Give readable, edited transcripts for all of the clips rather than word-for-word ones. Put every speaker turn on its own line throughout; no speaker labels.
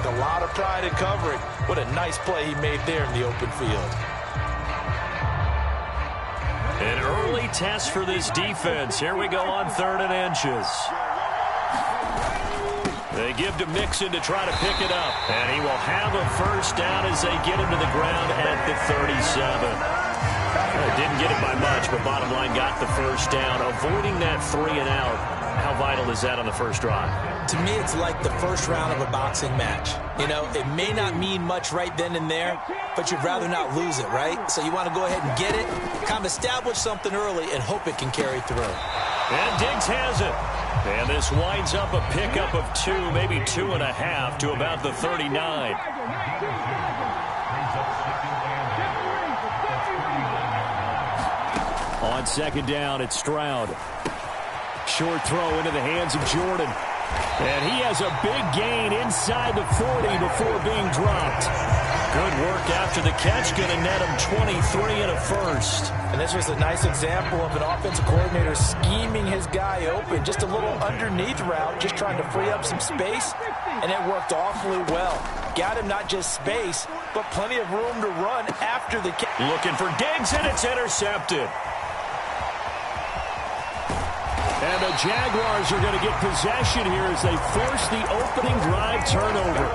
a lot of pride in covering. What a nice play he made there in the open field.
An early test for this defense. Here we go on 3rd and inches. They give to Mixon to try to pick it up. And he will have a first down as they get him to the ground at the 37. Didn't get it by much, but bottom line got the first down. Avoiding that 3 and out. How vital is that on the first drive?
To me, it's like the first round of a boxing match. You know, it may not mean much right then and there, but you'd rather not lose it, right? So you want to go ahead and get it, kind of establish something early, and hope it can carry through.
And Diggs has it. And this winds up a pickup of 2, maybe 2.5 to about the 39. On 2nd down, it's Stroud. Short throw into the hands of Jordan. And he has a big gain inside the 40 before being dropped. Good work after the catch. Going to net him 23 and a first.
And this was a nice example of an offensive coordinator scheming his guy open. Just a little underneath route, just trying to free up some space. And it worked awfully well. Got him not just space, but plenty of room to run after the catch.
Looking for Diggs, and it's intercepted. And the Jaguars are going to get possession here as they force the opening drive turnover.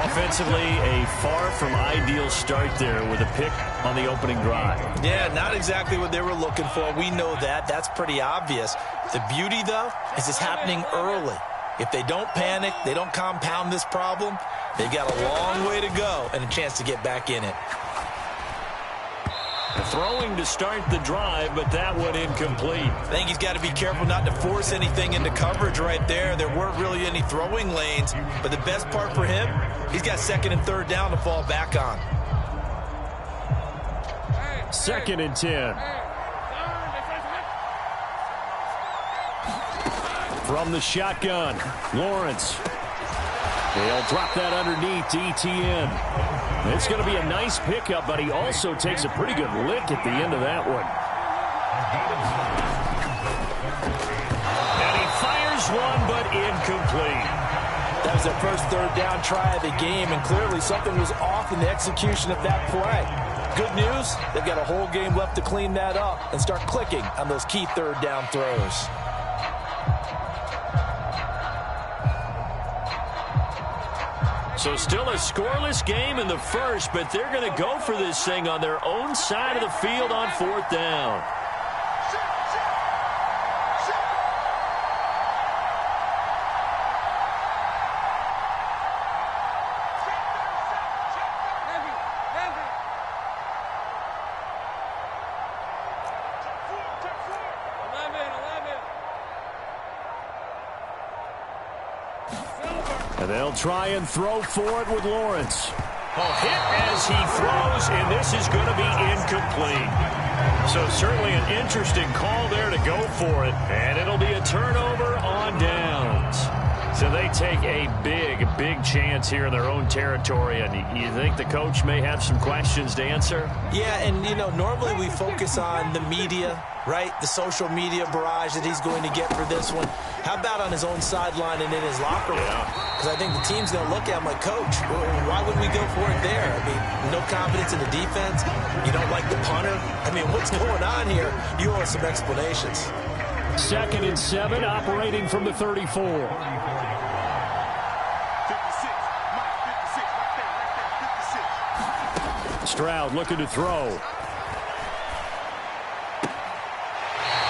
Offensively, a far from ideal start there with a pick on the opening drive.
Yeah, not exactly what they were looking for. We know that. That's pretty obvious. The beauty, though, is it's happening early. If they don't panic, they don't compound this problem, they've got a long way to go and a chance to get back in it.
Throwing to start the drive, but that one incomplete.
I think he's got to be careful not to force anything into coverage right there. There weren't really any throwing lanes, but the best part for him, he's got 2nd and 3rd down to fall back on.
2nd and 10. From the shotgun, Lawrence. They'll drop that underneath to ETN. It's going to be a nice pickup, but he also takes a pretty good lick at the end of that one. And he fires one, but incomplete.
That was their first 3rd down try of the game, and clearly something was off in the execution of that play. Good news, they've got a whole game left to clean that up and start clicking on those key 3rd down throws.
So still a scoreless game in the first, but they're going to go for this thing on their own side of the field on 4th down. And they'll try and throw for it with Lawrence. A hit as he throws, and this is going to be incomplete. So certainly an interesting call there to go for it, and it'll be a turnover on downs. So they take a big chance here in their own territory, and you think the coach may have some questions to answer?
Yeah, and, you know, normally we focus on the media, right? The social media barrage that he's going to get for this one. How about on his own sideline and in his locker room? Because I think the team's going to look at him like, Coach, why would we go for it there? I mean, no confidence in the defense. You don't like the punter. I mean, what's going on here? You owe us some explanations.
2nd and 7, operating from the 34. Stroud looking to throw.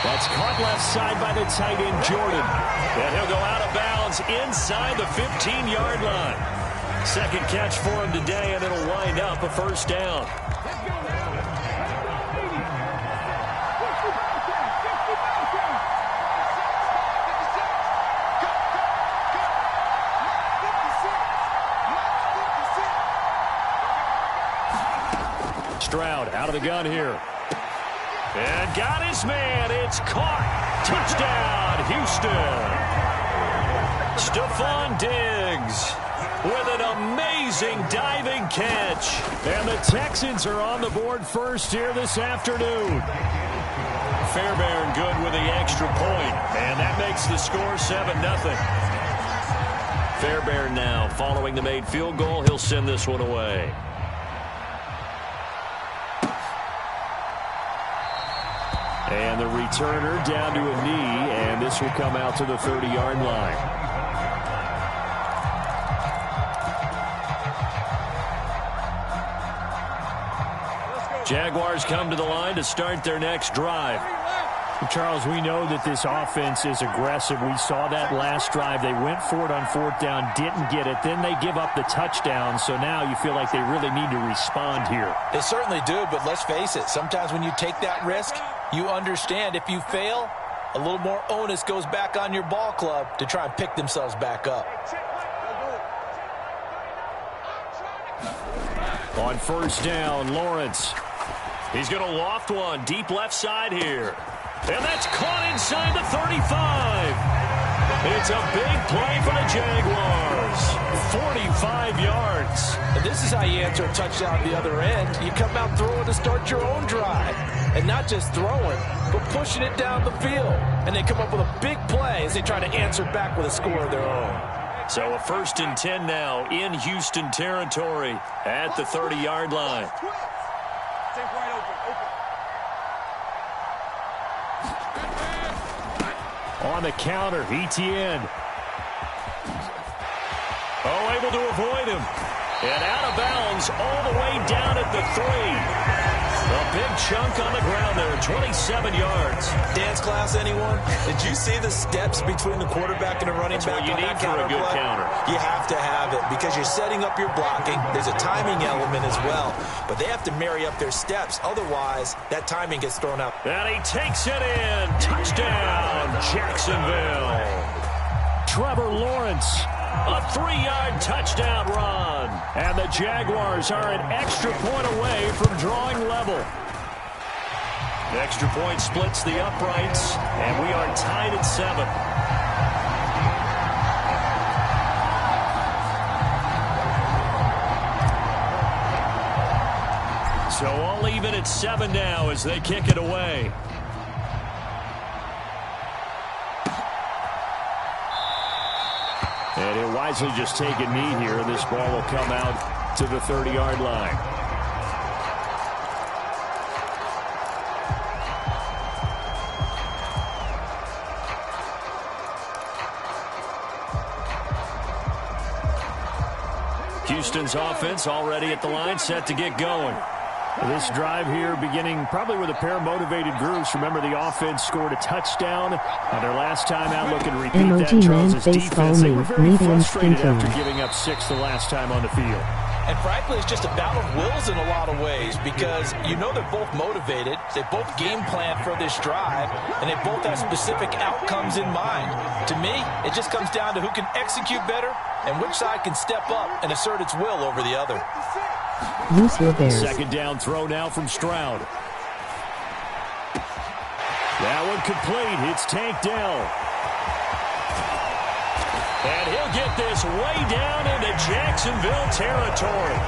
That's caught left side by the tight end, Jordan. And he'll go out of bounds inside the 15-yard line. 2nd catch for him today, and it'll wind up a first down. Stroud out of the gun here. And got his man. It's caught. Touchdown, Houston. Stephon Diggs with an amazing diving catch. And the Texans are on the board first here this afternoon. Fairbairn good with the extra point. And that makes the score 7-0. Fairbairn now following the made field goal. He'll send this one away. And the returner down to a knee, and this will come out to the 30-yard line. Jaguars come to the line to start their next drive.
Charles, we know that this offense is aggressive. We saw that last drive. They went for it on fourth down, didn't get it. Then they give up the touchdown. So now you feel like they really need to respond here.
They certainly do, but let's face it. Sometimes when you take that risk, you understand if you fail, a little more onus goes back on your ball club to try and pick themselves back up.
On first down, Lawrence. He's going to loft one deep left side here. And that's caught inside the 35. It's a big play for the Jaguars. 45 yards.
And this is how you answer a touchdown at the other end. You come out throwing to start your own drive. And not just throwing, but pushing it down the field. And they come up with a big play as they try to answer back with a score of their own.
So a 1st and 10 now in Houston territory at the 30-yard line.
On the counter, ETN.
Oh, able to avoid him. And out of bounds all the way down at the 3. A big chunk on the ground there, 27 yards.
Dance class, anyone? Did you see the steps between the quarterback and the running back?
That's what you need for a good counter.
You have to have it because you're setting up your blocking. There's a timing element as well, but they have to marry up their steps. Otherwise, that timing gets thrown out.
And he takes it in. Touchdown, Jacksonville.
Trevor Lawrence.
A 3-yard touchdown run.
And the Jaguars are an extra point away from drawing level.
The extra point splits the uprights, and we are tied at 7. So all even at 7 now as they kick it away.
And he'll wisely just take a knee here, and this ball will come out to the 30-yard line.
Houston's offense already at the line, set to get going.
This drive here beginning probably with a pair of motivated groups. Remember, the offense scored a touchdown on their last time out. Looking to repeat that. Charles' defense, they were very frustrated after giving up 6 the last time on the field.
And frankly, it's just a battle of wills in a lot of ways because you know they're both motivated. They both game plan for this drive, and they both have specific outcomes in mind. To me, it just comes down to who can execute better and which side can step up and assert its will over the other.
Second down throw now from Stroud.
That one complete. It's Tank Dell.
And he'll get this way down into Jacksonville territory.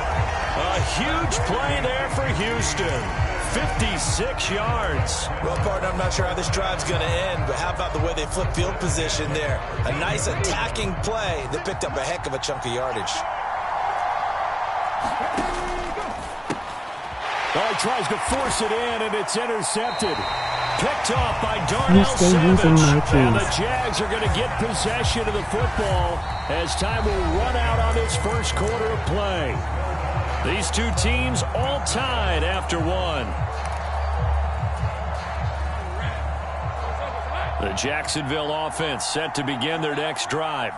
A huge play there for Houston. 56 yards.
Well, partner, I'm not sure how this drive's going to end, but how about the way they flip field position there? A nice attacking play that picked up a heck of a chunk of yardage.
Oh, he tries to force it in, and it's intercepted. Picked off by Darnell Savage. And the Jags are going to get possession of the football as time will run out on this first quarter of play. These two teams all tied after 1. The Jacksonville offense set to begin their next drive.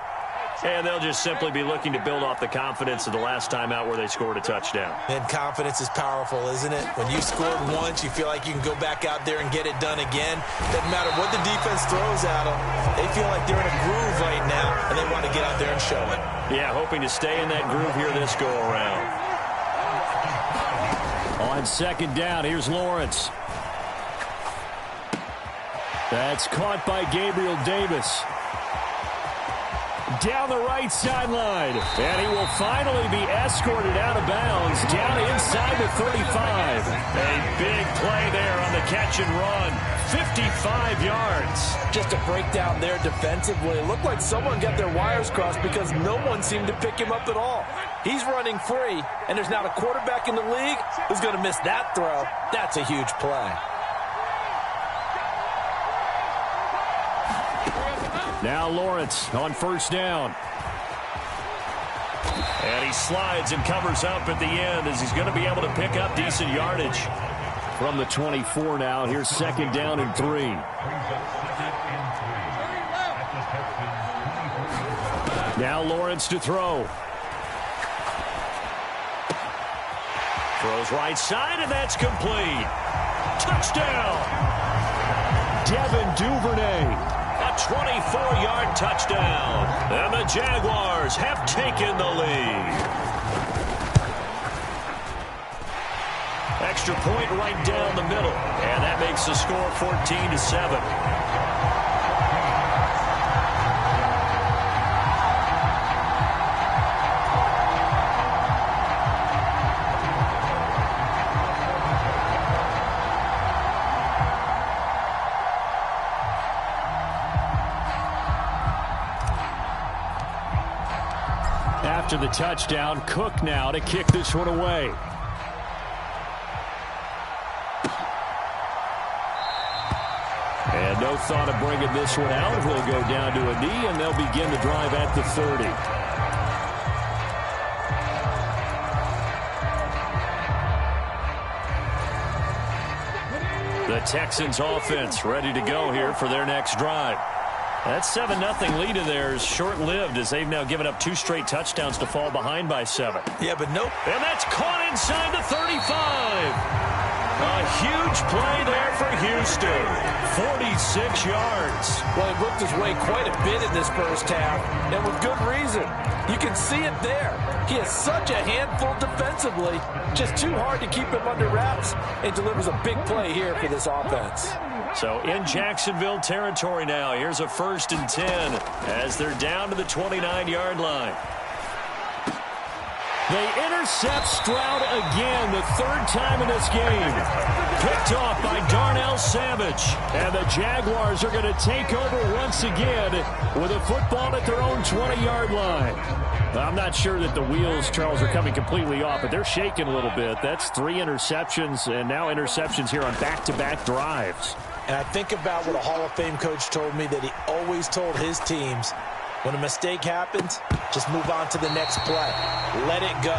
And they'll just simply be looking to build off the confidence of the last time out where they scored a touchdown.
And confidence is powerful, isn't it? When you scored once, you feel like you can go back out there and get it done again. Doesn't matter what the defense throws at them. They feel like they're in a groove right now, and they want to get out there and show it.
Yeah, hoping to stay in that groove here this go-around.
On second down, here's Lawrence. That's caught by Gabriel Davis. down the right sideline. And he will finally be escorted out of bounds down inside the 35.
A big play there on the catch and run. 55 yards.
Just a breakdown there defensively. It looked like someone got their wires crossed because no one seemed to pick him up at all. He's running free, and there's not a quarterback in the league who's going to miss that throw. That's a huge play.
Now Lawrence on first down.
And he slides and covers up at the end as he's going to be able to pick up decent yardage.
From the 24 now, here's second down and 3. Now Lawrence to throw.
Throws right side, and that's complete. Touchdown!
Devin Duvernay.
A 24-yard touchdown. And the Jaguars have taken the lead. Extra point right down the middle. And that makes the score 14-7.
After the touchdown, Cook now to kick this one away. And no thought of bringing this one out. He'll go down to a knee, and they'll begin the drive at the 30. The Texans offense ready to go here for their next drive. That 7-0 lead in there is short-lived as they've now given up 2 straight touchdowns to fall behind by 7.
Yeah, but nope.
And that's caught inside the 35. A huge play there for Houston. 46 yards.
Well, he worked his way quite a bit in this first half, and with good reason. You can see it there. He is such a handful defensively. Just too hard to keep him under wraps, and delivers a big play here for this offense.
So in Jacksonville territory now. Here's a 1st and 10 as they're down to the 29-yard line.
They intercept Stroud again, the 3rd time in this game. Picked off by Darnell Savage. And the Jaguars are going to take over once again with a football at their own 20-yard line. I'm not sure that the wheels, Charles, are coming completely off, but they're shaking a little bit. That's 3 interceptions, and now interceptions here on back-to-back drives.
And I think about what a Hall of Fame coach told me that he always told his teams, when a mistake happens, just move on to the next play. Let it go.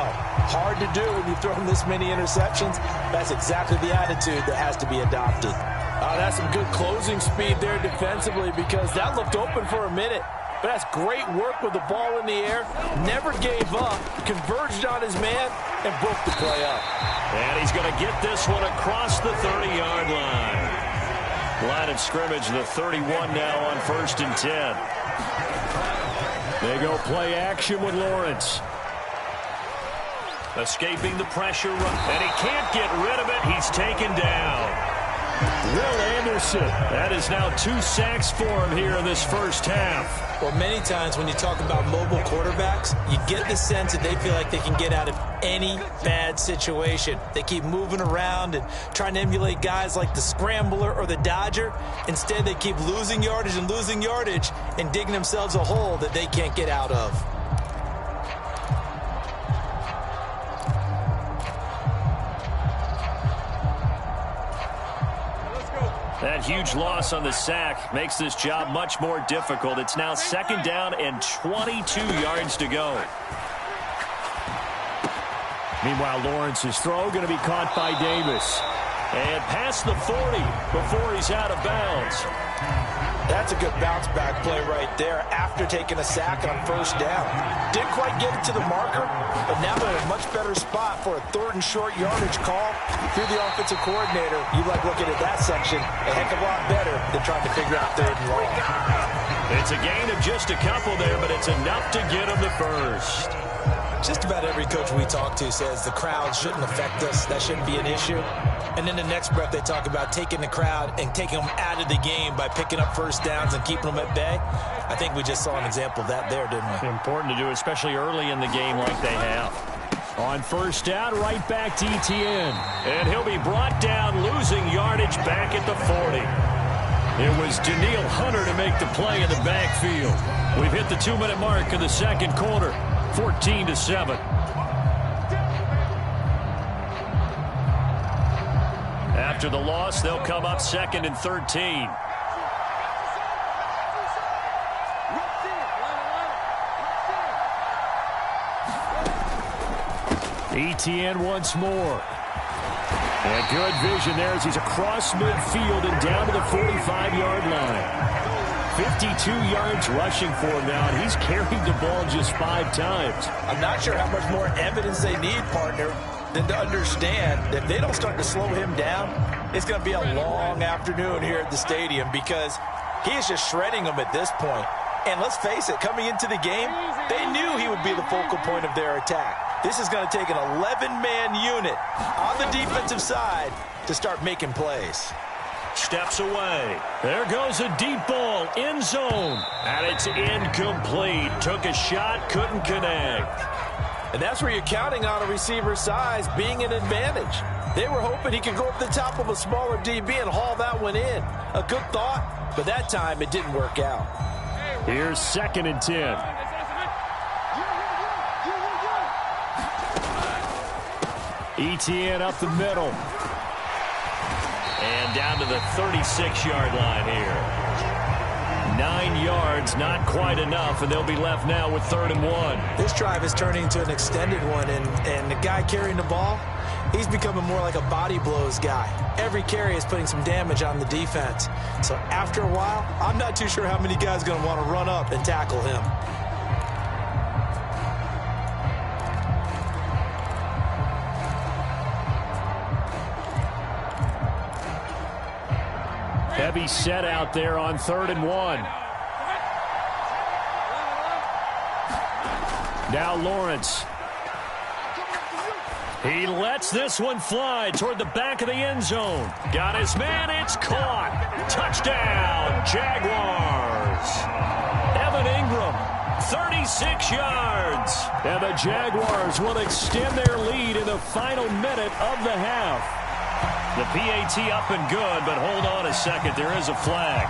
Hard to do when you've thrown this many interceptions. That's exactly the attitude that has to be adopted. That's some good closing speed there defensively because that looked open for a minute. But that's great work with the ball in the air. Never gave up. Converged on his man and broke the play up.
And he's going to get this one across the 30-yard line. Line of scrimmage, the 31 now on 1st and 10.
They go play action with Lawrence.
Escaping the pressure, and he can't get rid of it. He's taken down.
Will Anderson.
That is now 2 sacks for him here in this first half.
Well, many times when you talk about mobile quarterbacks, you get the sense that they feel like they can get out of any bad situation. They keep moving around and trying to emulate guys like the Scrambler or the Dodger. Instead, they keep losing yardage and digging themselves a hole that they can't get out of.
That huge loss on the sack makes this job much more difficult. It's now 2nd down and 22 yards to go.
Meanwhile, Lawrence's throw going to be caught by Davis.
And past the 40 before he's out of bounds.
That's a good bounce-back play right there after taking a sack on 1st down. Didn't quite get it to the marker, but now they're in a much better spot for a 3rd and short yardage call. If you're the offensive coordinator, you like looking at that section a heck of a lot better than trying to figure out 3rd and long.
It's a gain of just a couple there, but it's enough to get him the first.
Just about every coach we talk to says the crowd shouldn't affect us. That shouldn't be an issue. And then the next breath they talk about taking the crowd and taking them out of the game by picking up first downs and keeping them at bay. I think we just saw an example of that there, didn't we?
Important to do, especially early in the game like they have. On first down, right back to Etienne. And he'll be brought down, losing yardage back at the 40. It was Danielle Hunter to make the play in the backfield. We've hit the 2-minute mark in the second quarter, 14-7. After the loss, they'll come up 2nd and 13. Etienne once more. And good vision there as he's across midfield and down to the 45-yard line. 52 yards rushing for him now, and he's carried the ball just 5 times.
I'm not sure how much more evidence they need, partner, than to understand that if they don't start to slow him down, it's going to be a long afternoon here at the stadium because he is just shredding them at this point. And let's face it, coming into the game, they knew he would be the focal point of their attack. This is going to take an 11-man unit on the defensive side to start making plays.
Steps away. There goes a deep ball, end zone. And it's incomplete. Took a shot, couldn't connect.
And that's where you're counting on a receiver's size being an advantage. They were hoping he could go up the top of a smaller DB and haul that one in. A good thought, but that time it didn't work out.
Here's 2nd and 10. Etienne up the middle.
And down to the 36-yard line here. 9 yards, not quite enough, and they'll be left now with 3rd and 1.
This drive is turning into an extended one, and the guy carrying the ball, he's becoming more like a body blows guy. Every carry is putting some damage on the defense. So after a while, I'm not too sure how many guys are going to want to run up and tackle him.
Heavy set out there on 3rd and 1. Now Lawrence. He lets this one fly toward the back of the end zone. Got his man. It's caught. Touchdown, Jaguars. Evan Ingram, 36 yards. And the Jaguars will extend their lead in the final minute of the half.
The PAT up and good, but hold on a second. There is a flag.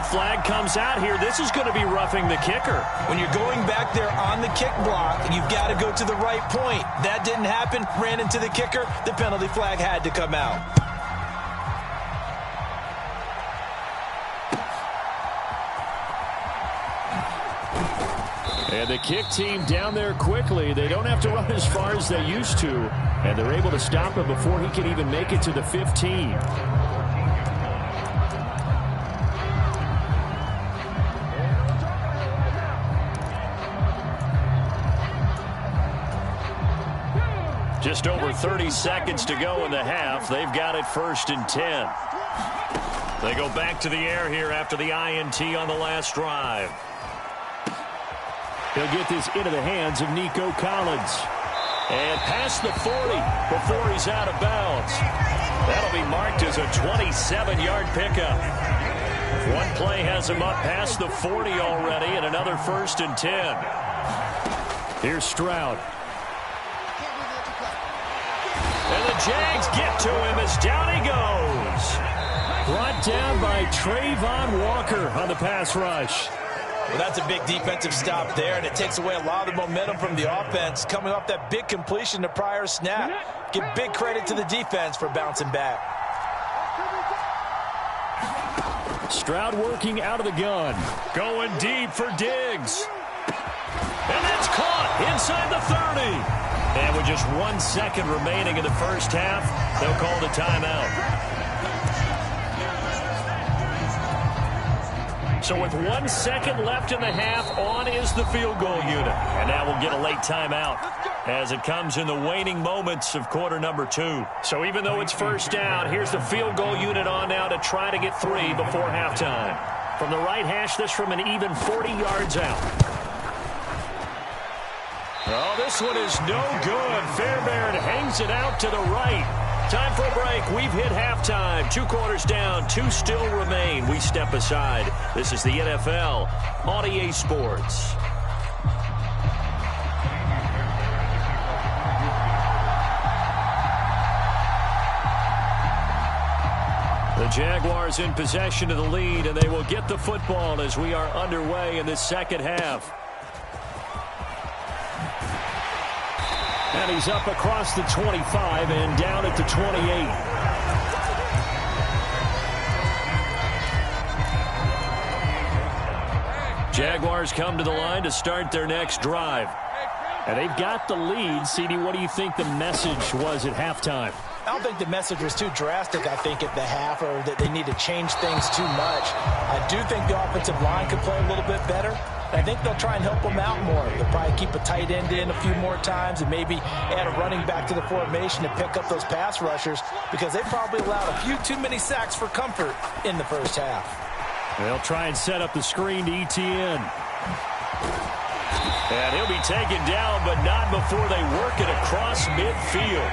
Flag comes out here. This is going to be roughing the kicker.
When you're going back there on the kick block, you've got to go to the right point. That didn't happen. Ran into the kicker. The penalty flag had to come out.
And the kick team down there quickly. They don't have to run as far as they used to. And they're able to stop him before he can even make it to the 15. Just over 30 seconds to go in the half. They've got it 1st and 10. They go back to the air here after the INT on the last drive. He'll get this into the hands of Nico Collins. And past the 40 before he's out of bounds. That'll be marked as a 27-yard pickup. One play has him up past the 40 already, and another 1st and 10. Here's Stroud. And the Jags get to him as down he goes. Brought down by Trayvon Walker on the pass rush.
Well, that's a big defensive stop there, and it takes away a lot of the momentum from the offense coming off that big completion the prior snap. Give big credit to the defense for bouncing back.
Stroud working out of the gun. Going deep for Diggs. And that's caught inside the 30. And with just 1 second remaining in the first half, they'll call the timeout. So with 1 second left in the half, on is the field goal unit. And now we'll get a late timeout as it comes in the waning moments of quarter number 2. So even though it's first down, here's the field goal unit on now to try to get 3 before halftime. From the right hash, this from an even 40 yards out.
Oh, this one is no good. Fairbairn hangs it out to the right. Time for a break. We've hit halftime. 2 quarters down. 2 still remain. We step aside. This is the NFL on EA Sports. The Jaguars in possession of the lead, and they will get the football as we are underway in the second half. And he's up across the 25 and down at the 28. Jaguars come to the line to start their next drive. And they've got the lead. CD, what do you think the message was at halftime?
I don't think the message was too drastic, I think, at the half, or that they need to change things too much. I do think the offensive line could play a little bit better. I think they'll try and help them out more. They'll probably keep a tight end in a few more times and maybe add a running back to the formation to pick up those pass rushers, because they probably allowed a few too many sacks for comfort in the first half.
They'll try and set up the screen to ETN.
And he'll be taken down, but not before they work it across midfield.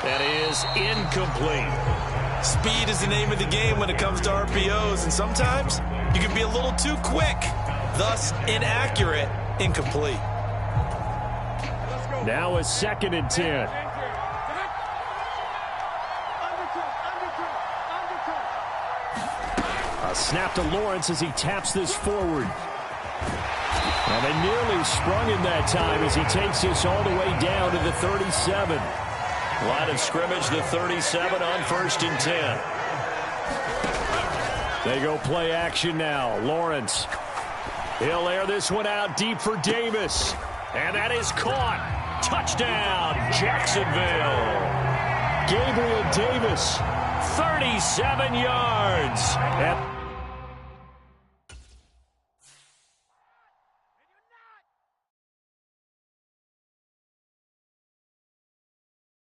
That is incomplete.
Speed is the name of the game when it comes to RPOs, and sometimes you can be a little too quick, thus inaccurate, incomplete.
Now a 2nd and 10. A snap to Lawrence as he taps this forward. And they nearly sprung him that time as he takes this all the way down to the 37.
Line of scrimmage, the 37 on 1st and 10.
They go play action now. Lawrence. He'll air this one out deep for Davis. And that is caught. Touchdown, Jacksonville. Gabriel Davis, 37 yards.